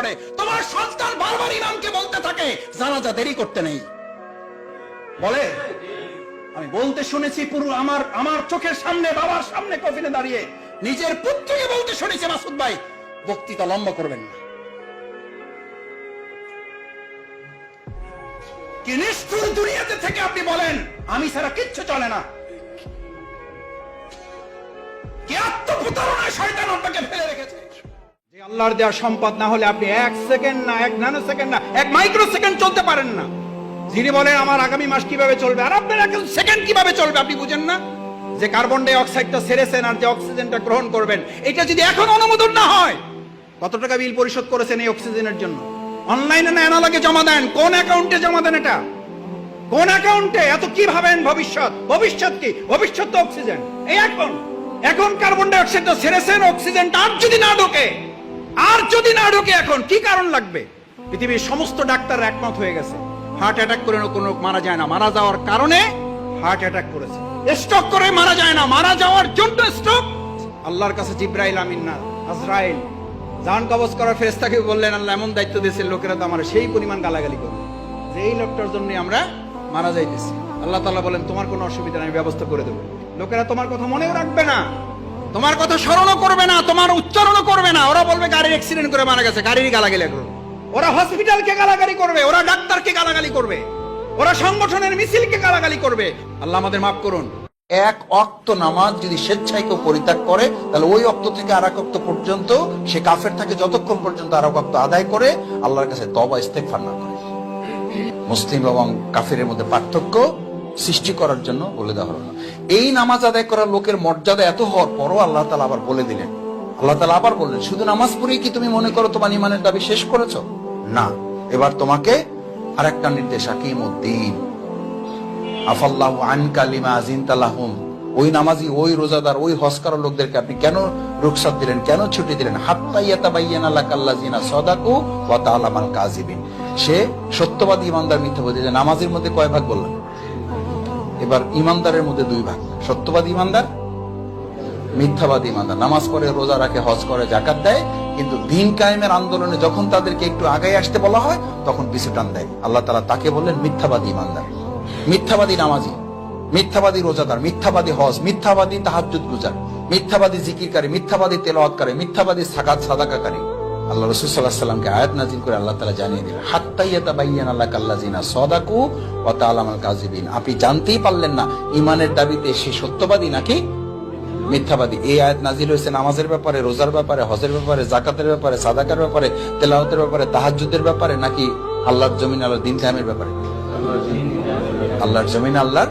পড়ে, তোমার সন্তান বারবার ইমামকে বলতে থাকে জানাজা দেরি করতে নেই। বলে আমি বলতে শুনেছি পুরো আমার চোখের সামনে, বাবার সামনে কফিনে দাঁড়িয়ে নিজের পুত্রকে বলতে শুনেছি, মাসুদ ভাই বক্তৃতা লম্বা করবেন না। কি নিষ্ঠুর দুনিয়াতে থেকে আপনি বলেন আমি ছাড়া কিচ্ছু চলে না। কি আত্মপ্রতারণায় শয়তান আপনাকে ফেলে রেখেছে। যে আল্লাহর দেওয়া সম্পদ না হলে আপনি 1 সেকেন্ড না, 1 ন্যানো সেকেন্ড না, 1 মাইক্রো সেকেন্ড চলতে পারেন না। যিনি বলেন আমার আগামী মাস কিভাবে চলবে, আর আপনার 1 সেকেন্ড কিভাবে চলবে আপনি বুঝেন না? যে কার্বন ডাই অক্সাইডটা ছেড়েছেন আর যে অক্সিজেনটা গ্রহণ করবেন, এটা যদি এখন অনুমোদন না হয়, কত টাকা বিল পরিশোধ করেছেন এই অক্সিজেনের জন্য? অনলাইনে না অ্যানালগে জমা দেন? কোন অ্যাকাউন্টে জমা দেন? এটা কোন অ্যাকাউন্টে? এত কি ভাবেন ভবিষ্যৎ কি? ভবিষ্যৎ তো অক্সিজেন। এই এখন কার্বন ডাই অক্সাইডটা ছেড়েছেন, অক্সিজেনটা আর যদি না ঢোকে এখন কি কারণ লাগবে? পৃথিবীর সমস্ত ডাক্তার একমত হয়ে গেছে হার্ট অ্যাটাক করে কোনো মারা যায় না, মারা যাওয়ার কারণে হার্ট অ্যাটাক করেছে। স্ট্রোক করে মারা যায় না, মারা যাওয়ার জন্য স্ট্রোক। আল্লাহর কাছে জিব্রাইল আমিন না আজরাইল জান কবজ করার ফেরেশতাকে বললেন আল্লাহ এমন দায়িত্ব দিয়েছেন, লোকেরা তো আমার সেই পরিমাণ গালাগালি করবে যে এই লোকটার জন্য আমরা মারা যাইতেছি। আল্লাহ তাআলা বলেন তোমার কোনো অসুবিধা নেই, ব্যবস্থা করে দেবো। লোকেরা তোমার কথা মনেও রাখবে না, তোমার কথা স্মরণও করবে না, তোমার উচ্চারণও করবে না। ওরা বলবে গাড়ির অ্যাক্সিডেন্ট করে মারা গেছে, গাড়ির গালাগালি করবে। ওরা হসপিটালকে গালাগালি করবে, ওরা ডাক্তারকে গালাগালি করবে, ওরা সংগঠনের মিছিলকে গালাগালি করবে। আল্লাহ আমাদের মাফ করুন। এক ওয়াক্ত নামাজ যদি স্বেচ্ছায় কেউ পরিত্যাগ করে, তাহলে ওই ওয়াক্ত থেকে আর এক ওয়াক্ত পর্যন্ত সে কাফের থাকে যতক্ষণ পর্যন্ত আর এক ওয়াক্ত আদায় করে আল্লাহর কাছে তওবা ইস্তেগফার না করে। মুসলিম এবং কাফেরের মধ্যে পার্থক্য সৃষ্টি করার জন্য বলে দেওয়া হলো। এই নামাজ আদায় করার লোকের মর্যাদা এত হওয়ার পরও আল্লাহ তাআলা আবার বলে দিলেন, আল্লাহ তাআলা আবার বললেন শুধু নামাজ পড়েই কি তুমি মনে করো তোমার ঈমানের দাবি শেষ করেছো? না, এবার তোমাকে আরেকটা নির্দেশ, আকিমুদ্দিন আফাল্লাহু আনকা লিমা আযিনতা লাহুম। ওই নামাজি, ওই রোজাদার, ওই হজ করার লোকদেরকে আপনি কেন রুখসাত দিলেন, কেন ছুটি দিলেন? হাত্তা ইয়াতাবায়্যানা লাকাল্লাযিনা সাদাকু ওয়া তাআলামাল কাযিবিন। সে সত্যবাদী ইমানদার মিথ্যাবাদী। যে নামাজের মধ্যে কয় ভাগ বললাম? এবার ইমানদারের মধ্যে 2 ভাগ, সত্যবাদী ইমানদার, মিথ্যাবাদী ইমানদার। নামাজ পড়ে, রোজা রাখে, হজ করে, যাকাত দেয়, কিন্তু দিন কায়েমের আন্দোলনে যখন তাদেরকে একটু আগায় আসতে বলা হয় তখন পিছু টান দেয়। আল্লাহ তাআলা তাকে বললেন মিথ্যাবাদী ইমানদার, মিথ্যাবাদী নামাজি, মিথ্যাবাদী রোজাদার, মিথ্যাবাদী হজ, মিথ্যাবাদী তাহাজ্জুদ গুজার, মিথ্যাবাদী জিকিরকারী, মিথ্যাবাদী তেলাওয়াতকারী, মিথ্যাবাদী সাদাকাকারী। আল্লাহ রাসূল সাল্লাল্লাহু আলাইহি সাল্লামকে আয়াত নাযিল করে আল্লাহ তাআলা জানিয়ে দিলেন হাত্তা ইয়াতাবায়্যানা লাকাল্লাযিনা সাদাকু ওয়া তাআলামাল কাযিবিন। আপনি জানতেই পারলেন না ঈমানের দাবিতে সে সত্যবাদী নাকি মিথ্যাবাদী। এই আয়াত নাযিল হয়েছে নামাজের ব্যাপারে, রোজার ব্যাপারে, হজের ব্যাপারে, যাকাতের ব্যাপারে, সাদাকার ব্যাপারে, তেলাওয়াতের ব্যাপারে, তাহাজ্জুদের ব্যাপারে, নাকি আল্লাহর জমিন, আল্লাহর দিন কায়েমের ব্যাপারে? আল্লাহর জমিন, আল্লাহর